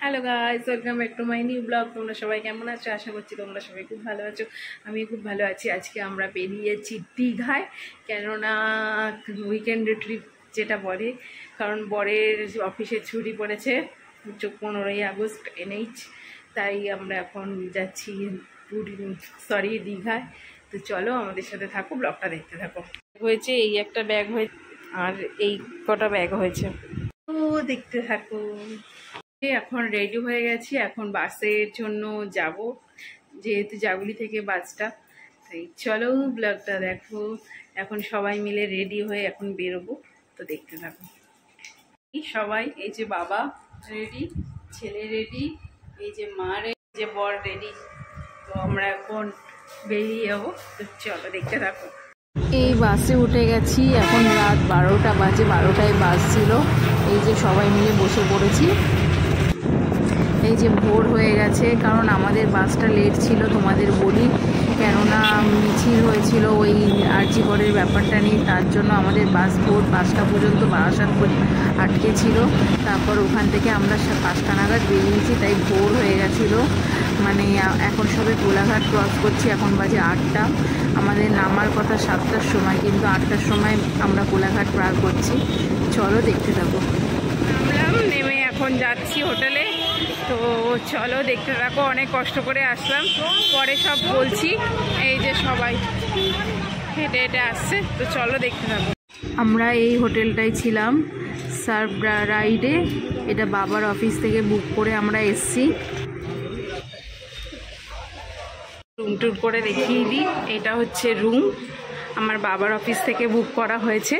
Hello guys, welcome back to my new blog. তোমরা সবাই কেমন আছো? আশা করছি তোমরা সবাই খুব ভালো আছো। আমি খুব ভালো আছি। আজকে আমরা বেরিয়েছি দীঘায়, কেননা উইকেন্ডে ট্রিপ যেটা বলে, কারণ বরের অফিসে ছুটি পড়েছে 15ই আগস্ট NH, তাই আমরা এখন যাচ্ছি দীঘায়। তো চলো আমাদের সাথে থাকো, ব্লগটা দেখতে থাকো। হয়েছে এই একটা ব্যাগ হয়েছে আর এই কটা ব্যাগ হয়েছে, তো দেখতে থাকো। এখন রেডি হয়ে গেছি, এখন বাসের জন্য যাব, যেহেতু জাগুলি থেকে বাসটা, তাই চলো ব্লগটা দেখো। এখন সবাই মিলে রেডি হয়ে এখন বেরোবো, তো দেখতে থাকো। সবাই, এই যে বাবা রেডি, ছেলে রেডি, এই যে মা রেডি, যে বর রেডি, তো আমরা এখন বেরিয়ে যাবো, তো চলো দেখতে থাকো। এই বাসে উঠে গেছি, এখন রাত 12টা বাজে, 12টায় বাস ছিল। এই যে সবাই মিলে বসে পড়েছি। এই যে ভোর হয়ে গেছে, কারণ আমাদের বাসটা লেট ছিল, তোমাদের বলি, কেননা মিছিল হয়েছিল ওই আরজি করের ব্যাপারটা নিয়ে, তার জন্য আমাদের বাস ভোর 5টা পর্যন্ত বারাসাত আটকে ছিল। তারপর ওখান থেকে আমরা 5টা নাগাদ বেরিয়েছি, তাই ভোর হয়ে গেছিলো। মানে এখন সবে কোলাঘাট ক্রস করছি, এখন বাজে 8টা। আমাদের নামার কথা 7টার সময়, কিন্তু 8টার সময় আমরা কোলাঘাট পার করছি। চলো দেখতে থাকো। আমরা নেমে এখন যাচ্ছি হোটেলে, তো চলো দেখতে থাকো। অনেক কষ্ট করে আসলাম, পরে সব বলছি। এই যে সবাই হেঁটে হেঁটে আসছে, তো চলো দেখতে থাকো। আমরা এই হোটেলটাই ছিলাম, সার্ভ রাইডে। এটা বাবার অফিস থেকে বুক করে আমরা এসছি। রুম টুর করে দেখিয়ে দিই। এটা হচ্ছে রুম, আমার বাবার অফিস থেকে বুক করা হয়েছে।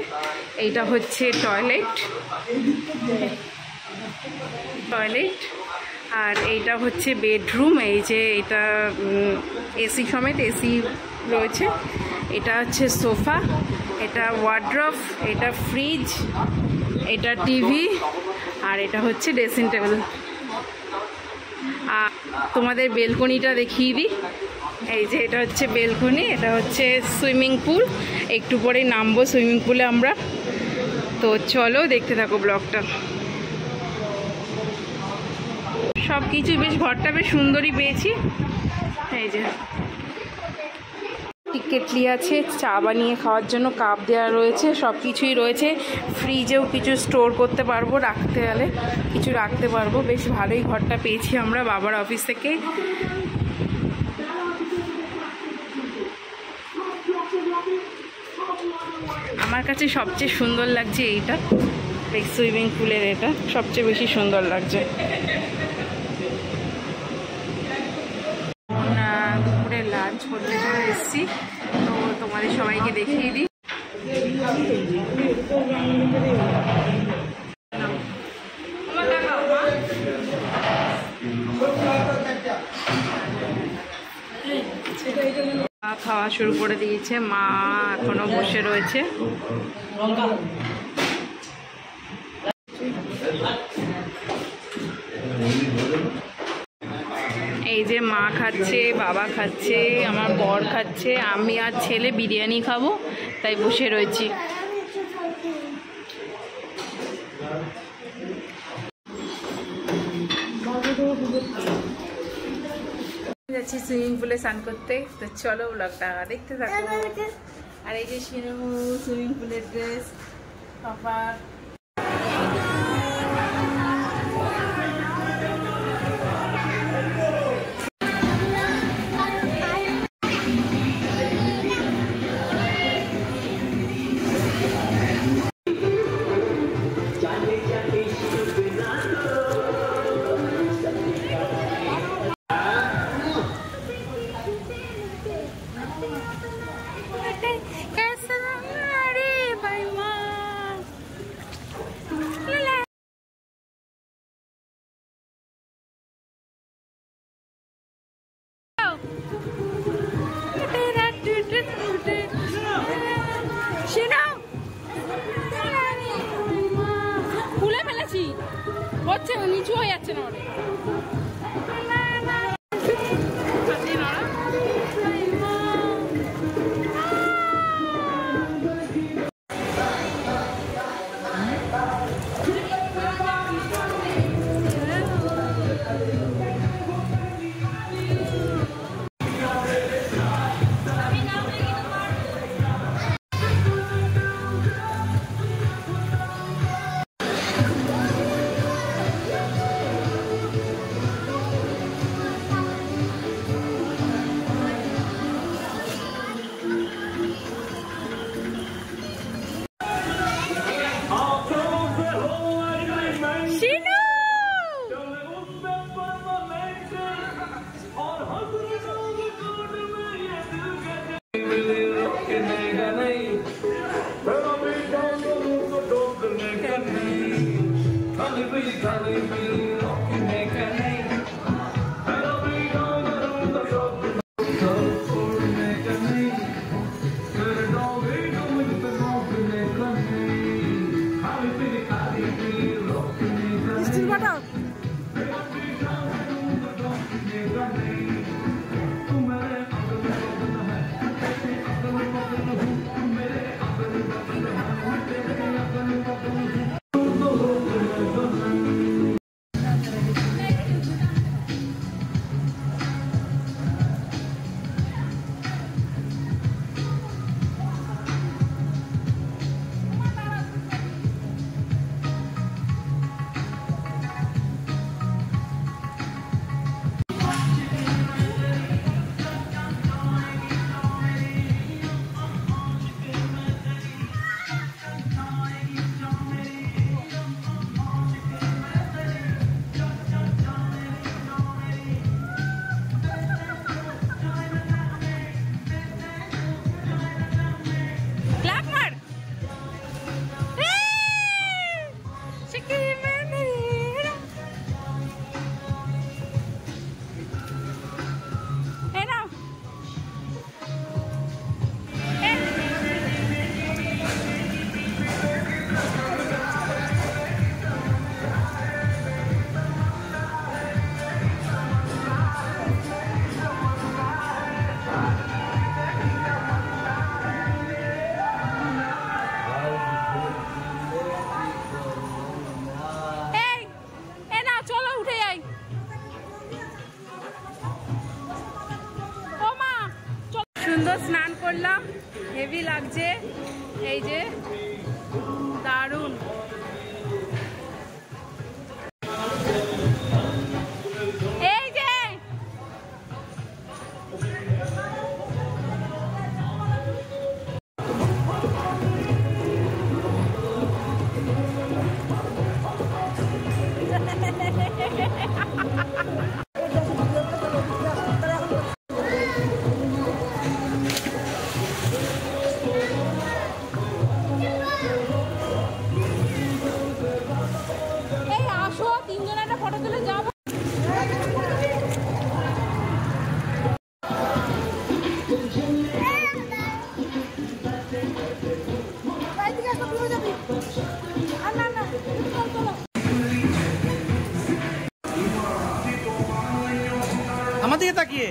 এইটা হচ্ছে টয়লেট, আর এইটা হচ্ছে বেডরুম। এই যে এটা এসি সমেত এসি রয়েছে। এটা হচ্ছে সোফা, এটা ওয়ার্ড্রপ, এটা ফ্রিজ, এটা টিভি, আর এটা হচ্ছে ড্রেসিং টেবিল। আর তোমাদের বেলকনিটা দেখিয়ে দিই। এই যে এটা হচ্ছে বেলকনি, এটা হচ্ছে সুইমিং পুল। একটু পরে নামবো সুইমিং পুলে আমরা, তো চলো দেখতে থাকো ব্লগটা। সব কিছু বেশ, ঘরটা বেশ সুন্দরই পেয়েছি। এই যে কেটলি আছে, চা বানিয়ে খাওয়ার জন্য কাপ দেওয়া রয়েছে, সব কিছুই রয়েছে। ফ্রিজেও কিছু স্টোর করতে পারবো, রাখতে গেলে কিছু রাখতে পারবো। বেশ ভালোই ঘরটা পেয়েছি আমরা বাবার অফিস থেকে। আমার কাছে সবচেয়ে সুন্দর লাগছে এইটা, এই সুইমিং পুলের এটা সবচেয়ে বেশি সুন্দর লাগছে। দুপুরে লাঞ্চ করতে চলে এসেছি, তো তোমাদের সবাইকে দেখিয়ে দিই। খাওয়া শুরু করে দিয়েছে, মা এখনো বসে রয়েছে। এই যে মা খাচ্ছে, বাবা খাচ্ছে, আমার বর খাচ্ছে, আমি আর ছেলে বিরিয়ানি খাবো, তাই বসে রয়েছি। যাচ্ছি সুইমিং পুলে স্নান করতে, তো চলো ব্লগটা দেখতে থাকো। আর এই যে সুইমিং পুলের ড্রেস, পাপা খুলে ফেলেছি, হচ্ছে না, নিচু হয়ে যাচ্ছে না। সুন্দর স্নান করলাম, হেভি লাগছে। এই যে দারুণ। এই যে আসো, তিনজন একটা ফটো তুলে যাবো। আমার দিকে তাকিয়ে